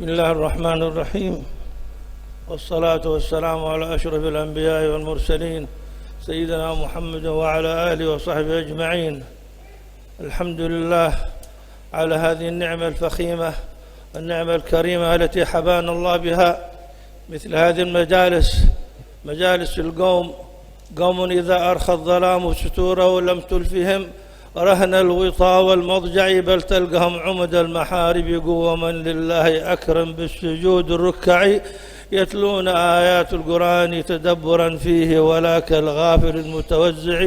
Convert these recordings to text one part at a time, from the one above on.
بسم الله الرحمن الرحيم، والصلاة والسلام على أشرف الأنبياء والمرسلين سيدنا محمد وعلى آله وصحبه أجمعين. الحمد لله على هذه النعمة الفخيمة والنعمة الكريمة التي حبانا الله بها، مثل هذه المجالس، مجالس القوم، قوم إذا أرخى الظلام ستوره لم تلفهم رهن الوطا والمضجع، بل تلقهم عمد المحارب قوما لله أكرم بالسجود الركع، يتلون آيات القرآن تدبرا فيه ولا كالغافل المتوزع،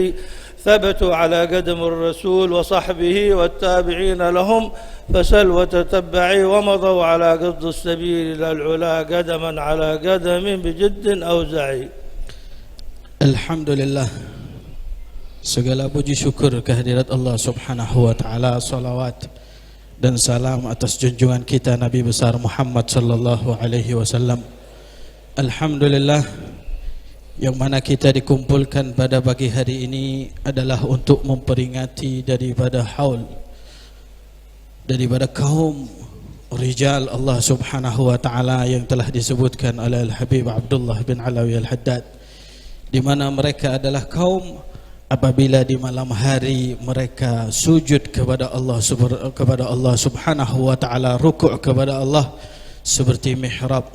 ثبتوا على قدم الرسول وصحبه والتابعين لهم، فسل وتتبع ومضوا على قصد السبيل إلى العلا قدما على قدم بجد أوزعي. Alhamdulillah, segala puji syukur kehadirat Allah Subhanahu wa taala, salawat dan salam atas junjungan kita Nabi besar Muhammad sallallahu alaihi wasallam. Alhamdulillah, yang mana kita dikumpulkan pada pagi hari ini adalah untuk memperingati daripada kaum rijal Allah Subhanahu wa taala yang telah disebutkan oleh Al-Habib Abdullah bin Alawi Al-Haddad, di mana mereka adalah kaum apabila di malam hari mereka sujud kepada Allah Subhanahu wa taala, rukuk kepada Allah seperti mihrab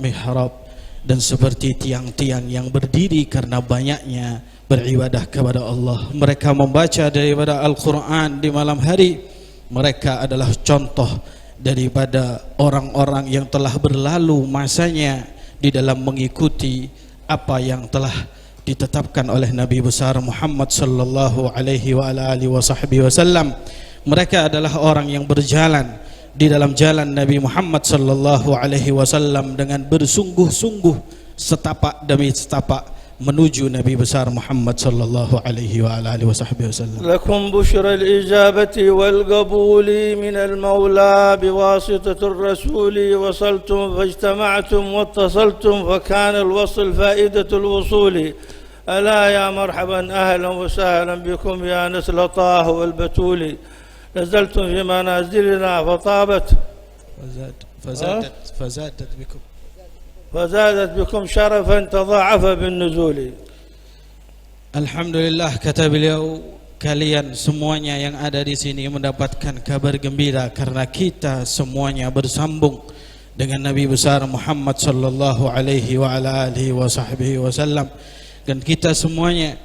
dan seperti tiang-tiang yang berdiri karena banyaknya beribadah kepada Allah. Mereka membaca daripada Al-Quran di malam hari. Mereka adalah contoh daripada orang-orang yang telah berlalu masanya di dalam mengikuti apa yang telah ditetapkan oleh Nabi besar Muhammad sallallahu alaihi wa alihi wasallam. Mereka adalah orang yang berjalan di dalam jalan Nabi Muhammad sallallahu alaihi wasallam dengan bersungguh-sungguh, setapak demi setapak menuju Nabi besar Muhammad sallallahu alaihi wa alihi wasallam. Lakum bushra al-ijabati wal qabuli min al-Mawla biwasitati ar-rasuli, wasaltum fajtama'tum wattasaltum fakana al-wasl fa'idatu al-wusuli. ألا يا مرحبا أهلا وسهلا بكم يا نسل طه والبتولي، نزلتم في منازلنا فزادت بكم شرفا تضاعف بالنزول. Alhamdulillah, kata beliau, kalian semuanya yang ada di sini mendapatkan kabar gembira karena kita semuanya bersambung dengan Nabi besar Muhammad sallallahu alaihi wa alihi wasallam. Dan kita semuanya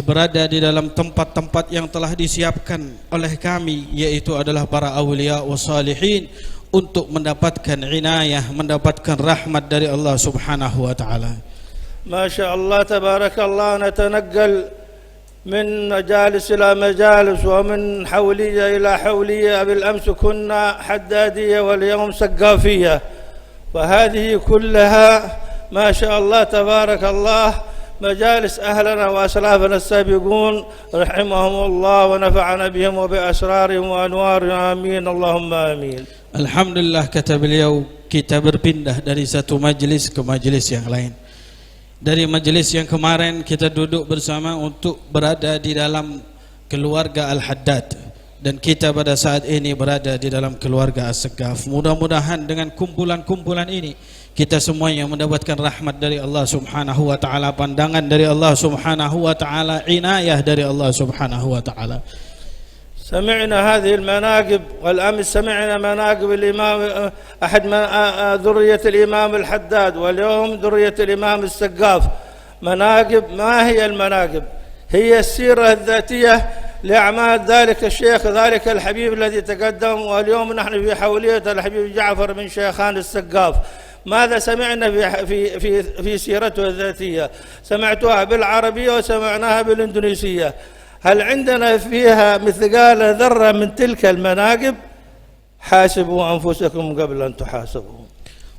berada di dalam tempat-tempat yang telah disiapkan oleh kami, yaitu adalah para awliya wa salihin, untuk mendapatkan inayah, mendapatkan rahmat dari Allah Subhanahu wa ta'ala. Masya Allah, tabarakallah, natanaggal min majalis ila majalis wa min hawliya ila hawliya. بالأمس كنا حدادية واليوم سقافية، فهذه كلها ما شاء الله تبارك الله مجالس أهلنا وأسلافنا السابقون رحمهم الله ونفعنا بهم وبأسرارهم وأنوارهم، آمين اللهم آمين. Alhamdulillah, kata beliau, kita berpindah dari satu majlis ke majlis yang lain. Dari majlis yang kemarin kita duduk bersama untuk berada di dalam keluarga Al-Haddad, dan kita pada saat ini berada di dalam keluarga As-Saqqaf. Mudah-mudahan dengan kumpulan-kumpulan ini kita semuanya mendapatkan rahmat dari Allah Subhanahu wa taala, pandangan dari Allah Subhanahu wa taala, inayah dari Allah Subhanahu wa taala. سمعنا هذه المناقب، والأمس سمعنا مناقب الإمام أحد ذرية الإمام الحداد، واليوم ذرية الإمام السقاف. مناقب، ما هي المناقب؟ هي السيرة الذاتية لأعمال ذلك الشيخ، ذلك الحبيب الذي تقدم، واليوم نحن في حولية الحبيب جعفر بن شيخان السقاف. ماذا سمعنا في سيرته الذاتية؟ سمعتها بالعربية وسمعناها بالإندونيسية. هل عندنا فيها مثقال ذرة من تلك المناقب؟ حاسبوا أنفسكم قبل أن تحاسبوا.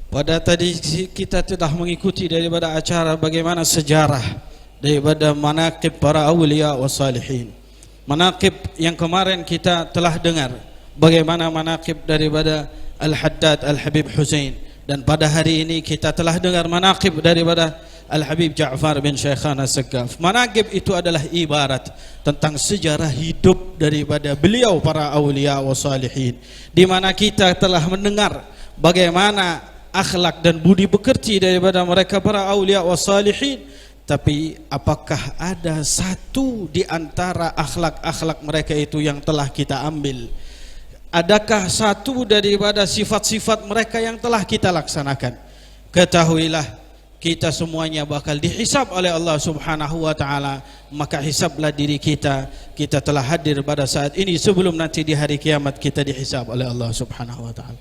Pada tadi kita telah mengikuti daripada acara bagaimana sejarah daripada manaqib para awliya wa salihin. Manaqib yang kemarin kita telah dengar bagaimana manaqib daripada Al-Haddad Al-Habib Hussein, dan pada hari ini kita telah dengar manaqib daripada Al-Habib Ja'far bin Shaykhan As-Saqqaf. Manaqib itu adalah ibarat tentang sejarah hidup daripada beliau para awliya wa salihin, di mana kita telah mendengar bagaimana akhlak dan budi pekerti daripada mereka para aulia wassalihin, tapi apakah ada satu di antara akhlak-akhlak mereka itu yang telah kita ambil? Adakah satu daripada sifat-sifat mereka yang telah kita laksanakan? Ketahuilah, kita semuanya bakal dihisab oleh Allah Subhanahu wa taala. Maka hisablah diri kita. Kita telah hadir pada saat ini sebelum nanti di hari kiamat kita dihisab oleh Allah Subhanahu wa taala.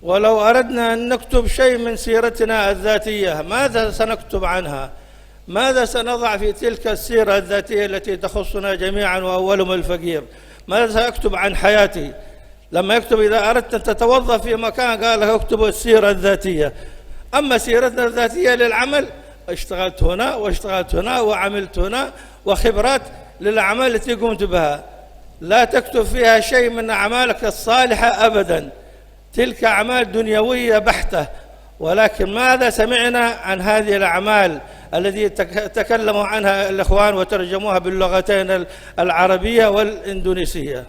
ولو أردنا أن نكتب شيء من سيرتنا الذاتية ماذا سنكتب عنها؟ ماذا سنضع في تلك السيرة الذاتية التي تخصنا جميعا وأولهم الفقير؟ ماذا سأكتب عن حياتي؟ لما يكتب إذا أردت أن تتوظف في مكان قال لك اكتب السيرة الذاتية. أما سيرتنا الذاتية للعمل، اشتغلت هنا واشتغلت هنا وعملت هنا وخبرات للأعمال التي قمت بها، لا تكتب فيها شيء من أعمالك الصالحة أبدا، تلك أعمال دنيوية بحتة. ولكن ماذا سمعنا عن هذه الأعمال التي تكلموا عنها الإخوان وترجموها باللغتين العربية والإندونيسية؟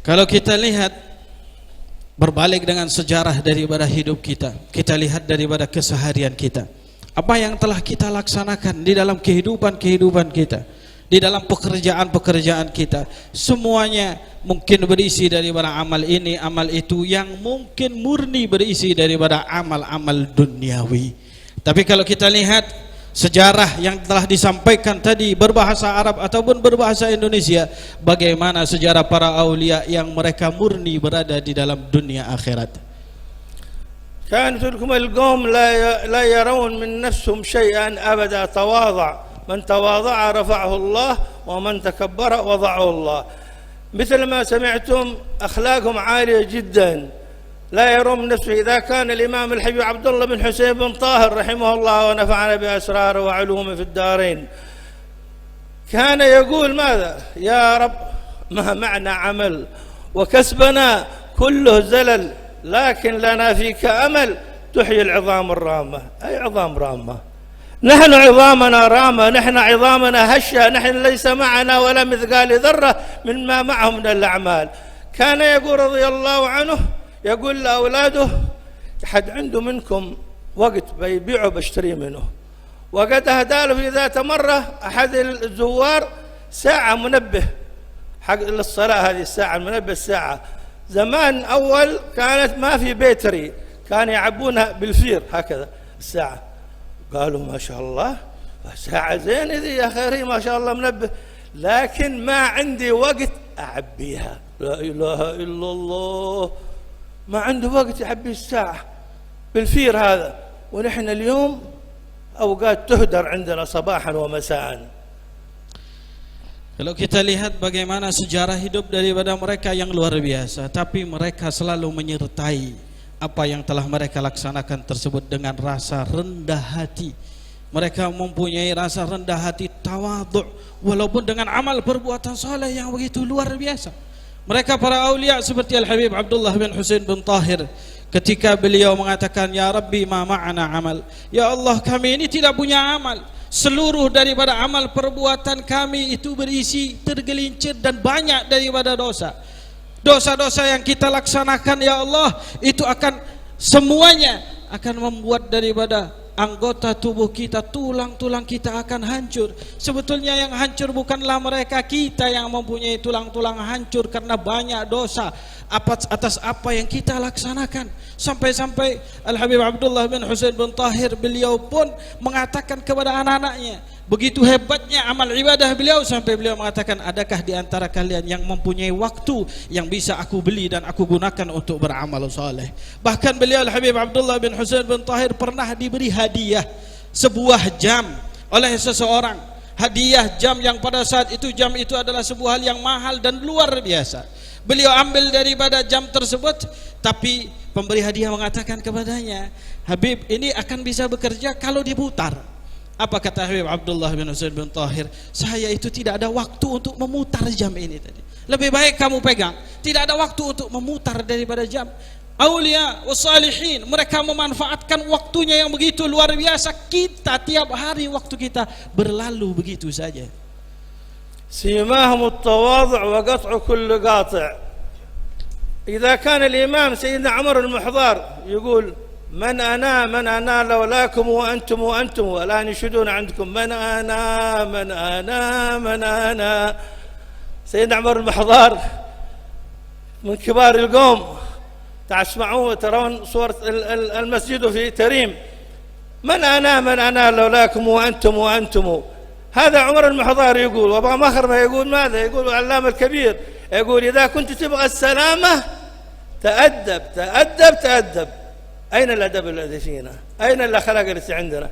Kalau kita lihat berbalik dengan sejarah daripada hidup kita, kita lihat daripada keseharian kita, apa yang telah kita laksanakan di dalam kehidupan kita, di dalam pekerjaan kita, semuanya mungkin berisi daripada amal ini, amal itu, yang mungkin murni berisi daripada amal-amal duniawi. Tapi kalau kita lihat sejarah yang telah disampaikan tadi berbahasa Arab ataupun berbahasa Indonesia, bagaimana sejarah para aulia yang mereka murni berada di dalam dunia akhirat. كانت لكم القوم لا يرون من نفسهم شيئا أبدا، تواضع، من تواضع رفعه الله ومن تكبر وضعه الله. مثل ما سمعتم أخلاقهم عالية جدا، لا يرون من نفسه. إذا كان الإمام الحبيب عبد الله بن حسين بن طاهر رحمه الله ونفعنا بأسراره وعلومه في الدارين، كان يقول ماذا؟ يا رب ما معنا عمل وكسبنا كله زلل، لكن لنا فيك أمل تحيي العظام الرامة. أي عظام رامة؟ نحن عظامنا رامة، نحن عظامنا هشة، نحن ليس معنا ولا مثقال ذرة مما معهم من الأعمال. كان يقول رضي الله عنه، يقول لأولاده حد عنده منكم وقت بيبيعه بشتري منه، وقد أهدى له في ذات مرة أحد الزوار ساعة منبه حق للصلاة، هذه الساعة المنبه الساعة زمان أول كانت ما في بيتري، كانوا يعبونها بالفير هكذا الساعة. قالوا ما شاء الله ساعة زين ذي يا خيري ما شاء الله منبه، لكن ما عندي وقت أعبيها. لا إله إلا الله، ما عنده وقت يعبي الساعة بالفير هذا. ونحن اليوم أوقات تهدر عندنا صباحا ومساء. Kalau kita lihat bagaimana sejarah hidup daripada mereka yang luar biasa, tapi mereka selalu menyertai apa yang telah mereka laksanakan tersebut dengan rasa rendah hati. Mereka mempunyai rasa rendah hati, tawadhu, walaupun dengan amal perbuatan saleh yang begitu luar biasa. Mereka para aulia seperti Al-Habib Abdullah bin Husain bin Tahir, ketika beliau mengatakan, Ya Rabbi ma ma'ana amal, Ya Allah kami ini tidak punya amal, seluruh daripada amal perbuatan kami itu berisi tergelincir dan banyak daripada dosa. Dosa-dosa yang kita laksanakan ya Allah itu akan semuanya akan membuat daripada anggota tubuh kita, tulang-tulang kita akan hancur. Sebetulnya yang hancur bukanlah mereka, kita yang mempunyai tulang-tulang hancur karena banyak dosa atas apa yang kita laksanakan. Sampai-sampai Al-Habib Abdullah bin Husain bin Tahir beliau pun mengatakan kepada anak-anaknya, begitu hebatnya amal ibadah beliau, sampai beliau mengatakan, adakah di antara kalian yang mempunyai waktu yang bisa aku beli dan aku gunakan untuk beramal saleh? Bahkan beliau Al-Habib Abdullah bin Husain bin Tahir pernah diberi hadiah sebuah jam oleh seseorang. Hadiah jam yang pada saat itu jam itu adalah sebuah hal yang mahal dan luar biasa. Beliau ambil daripada jam tersebut, tapi pemberi hadiah mengatakan kepadanya, Habib ini akan bisa bekerja kalau diputar. Apa kata Habib Abdullah bin Husain bin Tahir? Saya itu tidak ada waktu untuk memutar jam ini tadi. Lebih baik kamu pegang. Tidak ada waktu untuk memutar daripada jam. Aulia wassalihin, mereka memanfaatkan waktunya yang begitu luar biasa. Kita tiap hari waktu kita berlalu begitu saja. سيماهم التواضع وقطع كل قاطع. إذا كان الإمام سيدنا عمر المحضار يقول من أنا لولاكم وأنتم والآن يشهدون عندكم من أنا. سيدنا عمر المحضار من كبار القوم، تسمعون وترون صورة المسجد في تريم، من أنا لولاكم وأنتم. هذا عمر المحضار يقول. وأبو مخرمة يقول ماذا؟ يقول العلامة الكبير يقول إذا كنت تبغى السلامة تأدب. أين الأدب الذي فينا؟ أين الأخلاق التي عندنا؟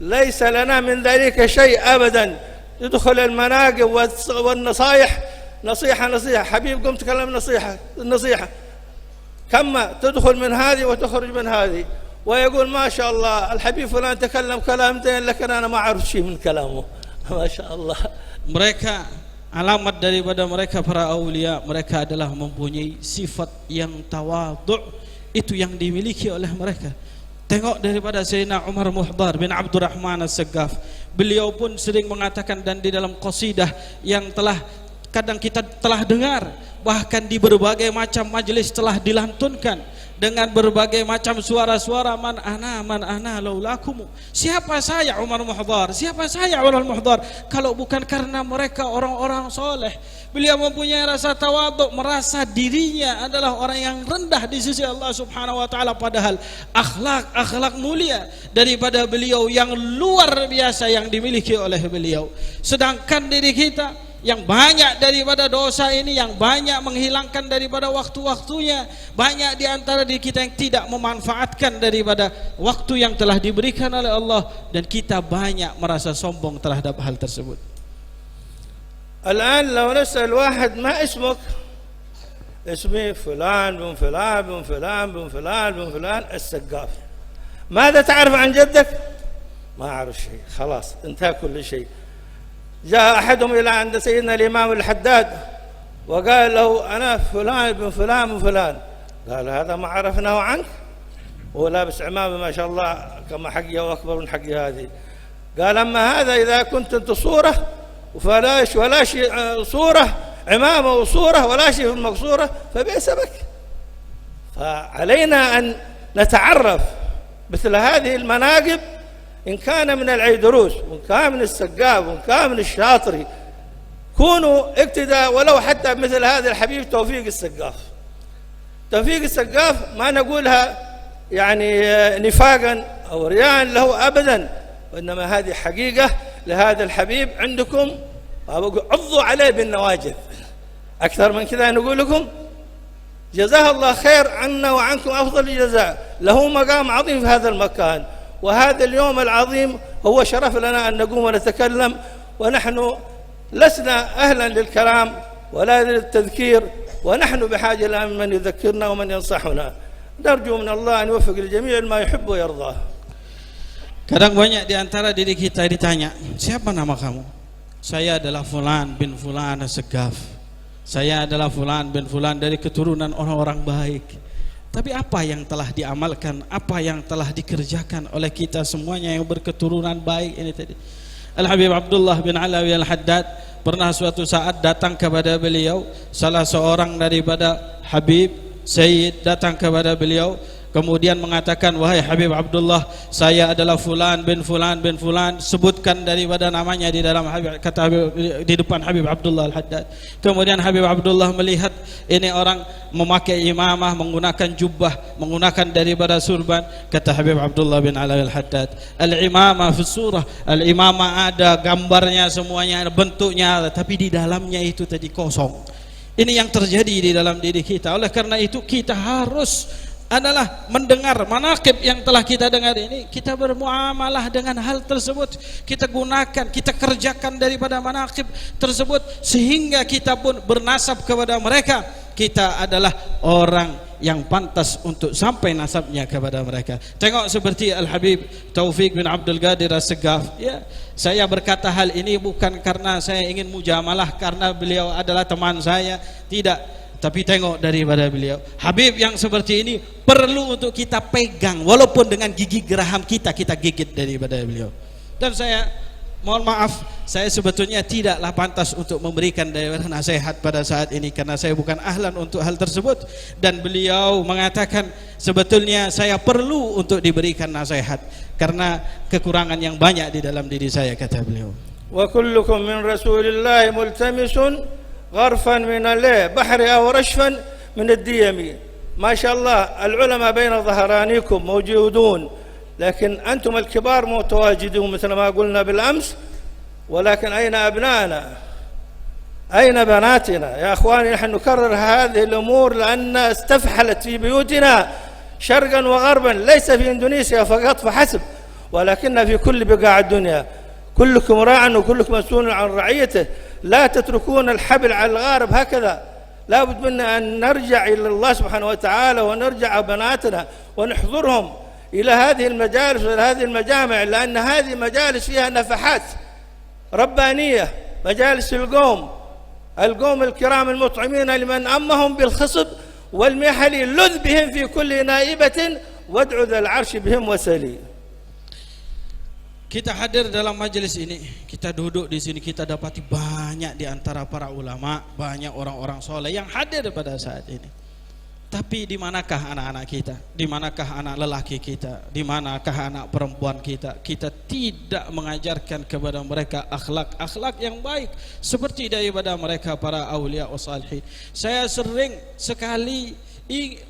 ليس لنا من ذلك شيء أبدا. يدخل المناقب والنصائح، نصيحة حبيب قم تكلم نصيحة كما تدخل من هذه وتخرج من هذه، ويقول ما شاء الله الحبيب فلان تكلم كلام زين لكن أنا ما أعرف شيء من كلامه. ما شاء الله. Mereka alamat daripada mereka para aulia, mereka adalah mempunyai sifat yang tawadhu, itu yang dimiliki oleh mereka. Tengok daripada Sayyidina Umar Muhdar bin Abdurrahman As-Saggaf, beliau pun sering mengatakan, dan di dalam qasidah yang telah kadang kita telah dengar, bahkan di berbagai macam majelis telah dilantunkan dengan berbagai macam suara-suara, man ana laulakum. Siapa saya Umar Muhdar? Siapa saya Umar Muhdar kalau bukan karena mereka orang-orang soleh. Beliau mempunyai rasa tawadhu, merasa dirinya adalah orang yang rendah di sisi Allah Subhanahu wa taala, padahal akhlak mulia daripada beliau yang luar biasa yang dimiliki oleh beliau. Sedangkan diri kita yang banyak daripada dosa ini, yang banyak menghilangkan daripada waktu-waktunya, banyak di antara diri kita yang tidak memanfaatkan daripada waktu yang telah diberikan oleh Allah, dan kita banyak merasa sombong terhadap hal tersebut. الآن لو نسأل واحد ما اسمك؟ اسمي فلان بن فلان بن فلان بن فلان بن فلان السقاف. ماذا تعرف عن جدك؟ ما أعرف شيء، خلاص انتهى كل شيء. جاء أحدهم إلى عند سيدنا الإمام الحداد وقال له أنا فلان بن فلان بن فلان. قال هذا ما عرفناه عنك، هو لابس عمامة ما شاء الله كما حقي وأكبر من حقي هذه. قال أما هذا إذا كنت أنت صورة ولا شيء صورة عمامة وصورة ولا شيء في المقصورة فبئس بك. فعلينا أن نتعرف مثل هذه المناقب، إن كان من العيدروس وإن كان من السقاف وإن كان من الشاطري، كونوا اقتداء ولو حتى مثل هذا الحبيب توفيق السقاف. توفيق السقاف ما نقولها يعني نفاقا أو رياء له أبدا، وإنما هذه حقيقة لهذا الحبيب عندكم، عضوا عليه بالنواجذ. أكثر من كذا نقول لكم جزاه الله خير عنا وعنكم أفضل الجزاء، له مقام عظيم في هذا المكان، وهذا اليوم العظيم هو شرف لنا أن نقوم ونتكلم، ونحن لسنا أهلا للكلام ولا للتذكير، ونحن بحاجة إلى من يذكرنا ومن ينصحنا. نرجو من الله أن يوفق الجميع ما يحب ويرضاه. Kadang banyak di antara diri kita ditanya, siapa nama kamu? Saya adalah Fulan bin Fulan As-Saggaf. Saya adalah Fulan bin Fulan dari keturunan orang-orang baik. Tapi apa yang telah diamalkan, apa yang telah dikerjakan oleh kita semuanya yang berketurunan baik ini tadi? Al-Habib Abdullah bin Alawi Al-Haddad pernah suatu saat datang kepada beliau, salah seorang daripada Habib Sayyid datang kepada beliau, kemudian mengatakan, wahai Habib Abdullah, saya adalah Fulan bin Fulan bin Fulan, sebutkan daripada namanya di dalam Habib, kata Habib, di depan Habib Abdullah Al-Haddad. Kemudian Habib Abdullah melihat ini orang memakai imamah, menggunakan jubbah, menggunakan daripada surban. Kata Habib Abdullah bin Alawi Al-Haddad, al-imamah fi surah, al-imamah ada gambarnya semuanya, ada bentuknya, tapi di dalamnya itu tadi kosong. Ini yang terjadi di dalam diri kita. Oleh karena itu kita harus adalah mendengar manaqib yang telah kita dengar ini, kita bermuamalah dengan hal tersebut, kita gunakan, kita kerjakan daripada manaqib tersebut, sehingga kita pun bernasab kepada mereka. Kita adalah orang yang pantas untuk sampai nasabnya kepada mereka. Tengok seperti Al-Habib Taufik bin Abdul Qadir As-Saggaf, ya, saya berkata hal ini bukan karena saya ingin mujamalah karena beliau adalah teman saya, tidak. Tapi tengok daripada beliau, Habib yang seperti ini perlu untuk kita pegang, walaupun dengan gigi geraham kita gigit daripada beliau. Dan saya mohon maaf saya sebetulnya tidaklah pantas untuk memberikan nasihat pada saat ini karena saya bukan ahlan untuk hal tersebut, dan beliau mengatakan sebetulnya saya perlu untuk diberikan nasihat karena kekurangan yang banyak di dalam diri saya, kata beliau. Wa kullukum min Rasulillah multamisun gharfan min al-bahri aw rashfan min ad-diyami. ما شاء الله العلماء بين ظهرانيكم موجودون، لكن أنتم الكبار متواجدون مثل ما قلنا بالأمس، ولكن أين أبنائنا؟ أين بناتنا؟ يا أخواني نحن نكرر هذه الأمور لأنها استفحلت في بيوتنا شرقا وغربا، ليس في إندونيسيا فقط فحسب، ولكنها في كل بقاع الدنيا. كلكم راع وكلكم مسؤول عن رعيته، لا تتركون الحبل على الغارب هكذا. لا بد منا أن نرجع إلى الله سبحانه وتعالى ونرجع بناتنا ونحضرهم إلى هذه المجالس وإلى هذه المجامع، لأن هذه مجالس فيها نفحات ربانية، مجالس القوم الكرام المطعمين لمن أمهم بالخصب والمحل، لذ بهم في كل نائبة وادعو ذا العرش بهم وسلي. Kita hadir dalam majelis ini, kita duduk di sini, kita dapati banyak di antara para ulama, banyak orang-orang soleh yang hadir pada saat ini. Tapi di manakah anak-anak kita? Di manakah anak lelaki kita? Di manakah anak perempuan kita? Kita tidak mengajarkan kepada mereka akhlak yang baik seperti daripada mereka para aulia wa salihin. Saya sering sekali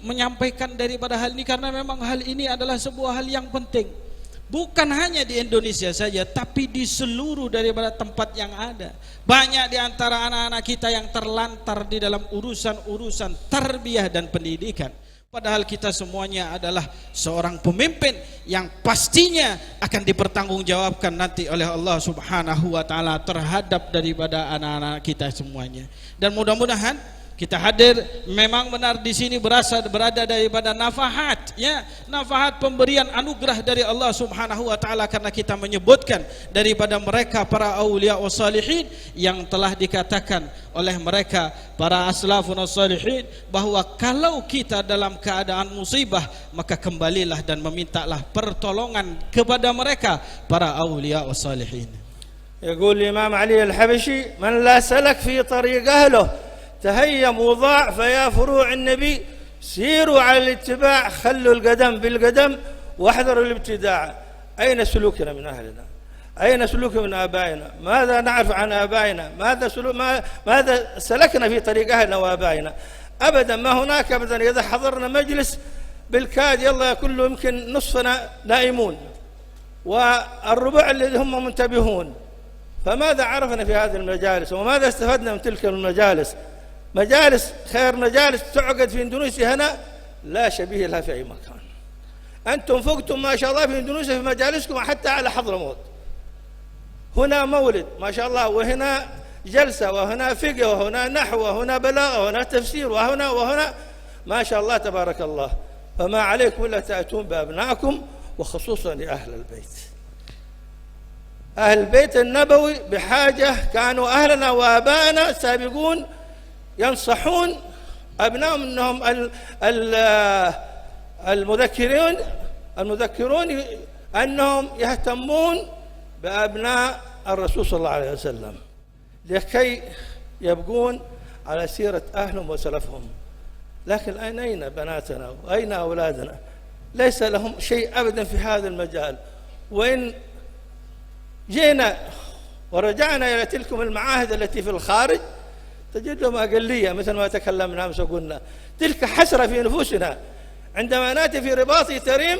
menyampaikan daripada hal ini karena memang hal ini adalah sebuah hal yang penting. Bukan hanya di Indonesia saja, tapi di seluruh daripada tempat yang ada. Banyak di antara anak-anak kita yang terlantar di dalam urusan-urusan tarbiyah dan pendidikan. Padahal kita semuanya adalah seorang pemimpin yang pastinya akan dipertanggungjawabkan nanti oleh Allah Subhanahu wa taala terhadap daripada anak-anak kita semuanya. Dan mudah-mudahan kita hadir memang benar di sini berada daripada nafahat, ya, nafahat pemberian anugerah dari Allah Subhanahu wa taala, karena kita menyebutkan daripada mereka para aulia wa salihin yang telah dikatakan oleh mereka para aslafun salihin bahwa kalau kita dalam keadaan musibah maka kembalilah dan memintalah pertolongan kepada mereka para aulia wa salihin. يقول الإمام علي الحبشي من لا سلك في طريق أهله تهيم وضاع، فيا فروع النبي سيروا على الاتباع، خلوا القدم بالقدم واحذروا الابتداع. أين سلوكنا من أهلنا؟ أين سلوكنا من آبائنا؟ ماذا نعرف عن آبائنا؟ ماذا سلكنا في طريق أهلنا وآبائنا؟ أبدا ما هناك أبدا. إذا حضرنا مجلس بالكاد يلا كله يمكن نصفنا نائمون والربع الذي هم منتبهون. فماذا عرفنا في هذه المجالس وماذا استفدنا من تلك المجالس؟ مجالس خير مجالس تعقد في اندونيسيا هنا لا شبيه لها في اي مكان. انتم فقتم ما شاء الله في اندونيسيا في مجالسكم حتى على حضرموت. هنا مولد ما شاء الله، وهنا جلسه، وهنا فقه، وهنا نحو، وهنا بلاغه، وهنا تفسير، وهنا ما شاء الله تبارك الله. فما عليكم الا تاتون بابنائكم، وخصوصا لاهل البيت. اهل البيت النبوي بحاجه، كانوا اهلنا وابائنا السابقون ينصحون أبنائهم أنهم المذكرون أنهم يهتمون بأبناء الرسول صلى الله عليه وسلم لكي يبقون على سيرة أهلهم وسلفهم. لكن أين بناتنا وأين أولادنا؟ ليس لهم شيء أبدا في هذا المجال. وإن جينا ورجعنا إلى تلكم المعاهد التي في الخارج تجد لهم أقلية، مثل ما تكلمنا أمس وقلنا. تلك حسرة في نفوسنا عندما نأتي في رباط تريم،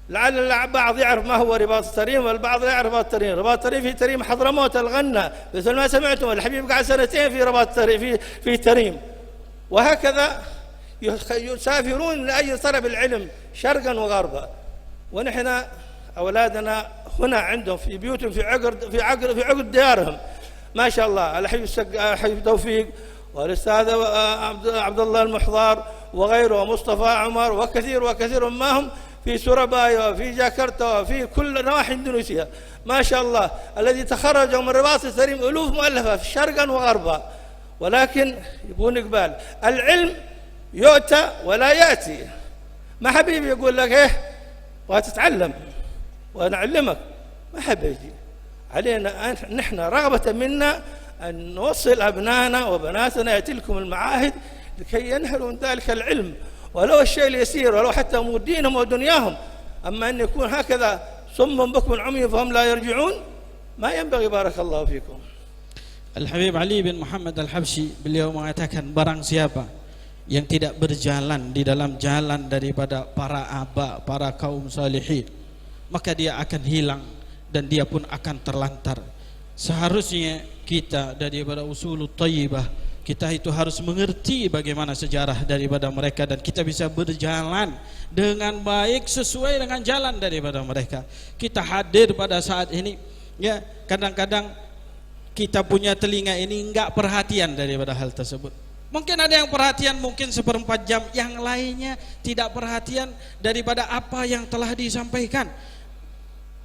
لعل البعض يعرف ما هو رباط تريم والبعض لا يعرف رباط تريم. رباط تريم في تريم حضرموت الغنة، مثل ما سمعتم الحبيب قعد سنتين في رباط تريم في تريم. وهكذا يسافرون لأجل طلب العلم شرقا وغربا، ونحن أولادنا هنا عندهم في بيوتهم في عقد ديارهم ما شاء الله. الحبيب توفيق والأستاذ عبد الله المحضار وغيره ومصطفى عمر وكثير ما هم في سورابايا وفي جاكرتا وفي كل نواحي اندونيسيا ما شاء الله، الذي تخرجوا من رباط التريم ألوف مؤلفة في شرقا وغربا. ولكن يكون إقبال العلم يؤتى ولا يأتي. ما حبيبي يقول لك إيه وهتتعلم ونعلمك، ما حب يجي. علينا نحن رغبة منا أن نوصل أبنائنا وبناتنا إلى تلكم المعاهد لكي ينهلوا من ذلك العلم ولو الشيء اليسير، ولو حتى أمور دينهم ودنياهم. أما أن يكون هكذا صم بكم عمي فهم لا يرجعون، ما ينبغي. بارك الله فيكم. Al-Habib Ali bin Muhammad Al-Habsyi, beliau mengatakan barang siapa yang tidak berjalan di dalam jalan daripada para aba, para kaum salihin, maka dia akan hilang dan dia pun akan terlantar. Seharusnya kita daripada Usulut Thayyibah, kita itu harus mengerti bagaimana sejarah daripada mereka dan kita bisa berjalan dengan baik sesuai dengan jalan daripada mereka. Kita hadir pada saat ini, ya, kadang-kadang kita punya telinga ini enggak perhatian daripada hal tersebut. Mungkin ada yang perhatian mungkin 1/4 jam, yang lainnya tidak perhatian daripada apa yang telah disampaikan.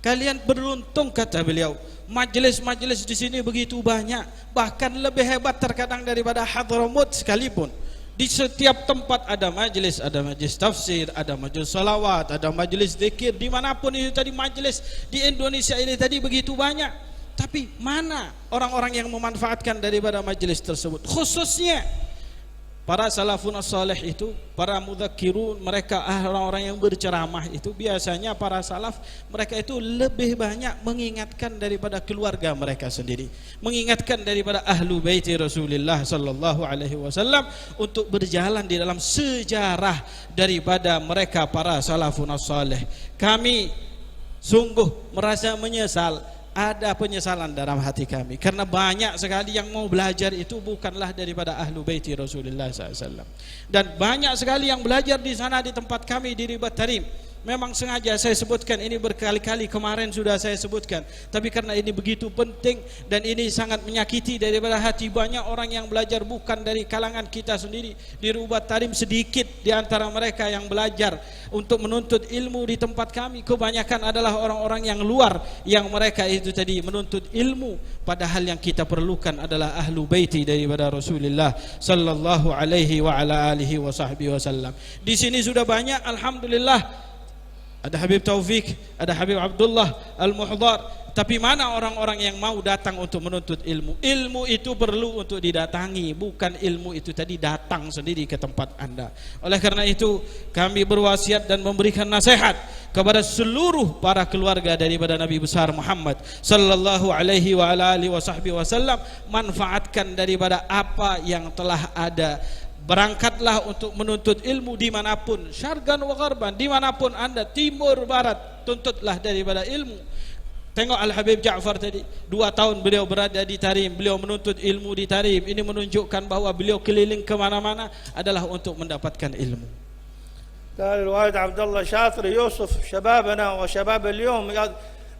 Kalian beruntung, kata beliau, majelis-majelis di sini begitu banyak, bahkan lebih hebat terkadang daripada Hadramut sekalipun. Di setiap tempat ada majelis tafsir, ada majelis salawat, ada majelis zikir, dimanapun itu tadi majelis di Indonesia ini tadi begitu banyak. Tapi mana orang-orang yang memanfaatkan daripada majelis tersebut? Khususnya para salafun as-salih itu, para mudzakkirun, mereka orang-orang yang berceramah itu biasanya para salaf, mereka itu lebih banyak mengingatkan daripada keluarga mereka sendiri, mengingatkan daripada ahlu baiti Rasulullah sallallahu alaihi wasallam untuk berjalan di dalam sejarah daripada mereka para salafun as-salih. Kami sungguh merasa menyesal, ada penyesalan dalam hati kami karena banyak sekali yang mau belajar itu bukanlah daripada ahlu baiti Rasulullah SAW, dan banyak sekali yang belajar di sana di tempat kami di Ribat Tarim. Memang sengaja saya sebutkan ini berkali-kali, kemarin sudah saya sebutkan, tapi karena ini begitu penting dan ini sangat menyakiti daripada hati banyak orang yang belajar bukan dari kalangan kita sendiri. Di Ribat Tarim sedikit di antara mereka yang belajar untuk menuntut ilmu di tempat kami, kebanyakan adalah orang-orang yang luar yang mereka itu tadi menuntut ilmu, padahal yang kita perlukan adalah ahlu baiti daripada Rasulullah sallallahu alaihi wa ala alihi wa sahbihi wasallam. Di sini sudah banyak, alhamdulillah. Ada Habib Taufik, ada Habib Abdullah Al-Muhdar. Tapi mana orang-orang yang mau datang untuk menuntut ilmu? Ilmu itu perlu untuk didatangi, bukan ilmu itu tadi datang sendiri ke tempat anda. Oleh karena itu kami berwasiat dan memberikan nasihat kepada seluruh para keluarga daripada Nabi besar Muhammad sallallahu alaihi wa ala alihi wasallam, manfaatkan daripada apa yang telah ada. Berangkatlah untuk menuntut ilmu dimanapun, syargan wa gharban, dimanapun anda, timur barat, tuntutlah daripada ilmu. Tengok Al-Habib Ja'far tadi, 2 tahun beliau berada di Tarim, beliau menuntut ilmu di Tarim. Ini menunjukkan bahawa beliau keliling kemana-mana adalah untuk mendapatkan ilmu. قال الوالد عبد الله شاطر يوصف شبابنا وشباب اليوم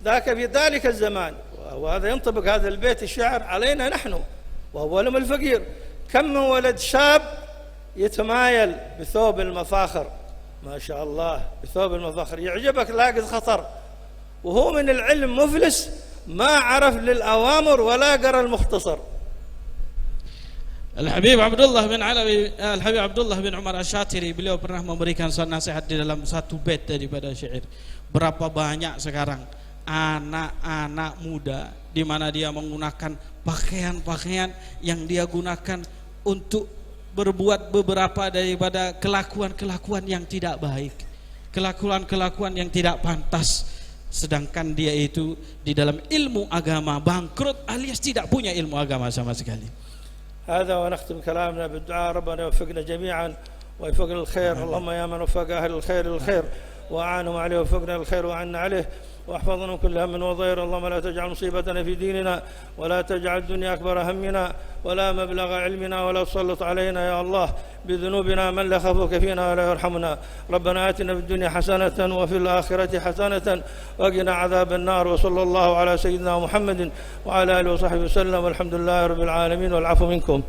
ذاك في ذلك الزمان، وهذا ينطبق هذا البيت الشعر علينا نحن وأولهم الفقير. كم من ولد شاب يتمايل بثوب المفاخر، ما شاء الله، بثوب المفاخر يعجبك لاقط خطر، وهو من العلم مفلس، ما عرف للأوامر ولا قرأ المختصر. Al-Habib Abdullah bin Alawi, Al-Habib Abdullah bin Umar Asy-Syatiri, beliau pernah memberikan nasihat di dalam satu bait daripada syair. Berapa banyak sekarang anak-anak muda di mana dia menggunakan pakaian-pakaian yang dia gunakan untuk berbuat beberapa daripada kelakuan-kelakuan yang tidak baik, kelakuan-kelakuan yang tidak pantas, sedangkan dia itu di dalam ilmu agama bangkrut alias tidak punya ilmu agama sama sekali. هذا ونختم كلامنا بالدعاء. ربنا يوفقنا جميعا ويوفقنا الخير. اللهم يا من وفق أهل الخير للخير وأعانهم عليه ووفقنا للخير وعنا عليه واحفظنا من كل هم وضير. اللهم لا تجعل مصيبتنا في ديننا ولا تجعل الدنيا أكبر همنا ولا مبلغ علمنا ولا تسلط علينا يا الله بذنوبنا من لا يخافك فينا ولا يرحمنا. ربنا آتنا في الدنيا حسنة وفي الآخرة حسنة وقنا عذاب النار. وصلى الله على سيدنا محمد وعلى آله وصحبه وسلم والحمد لله رب العالمين والعفو منكم.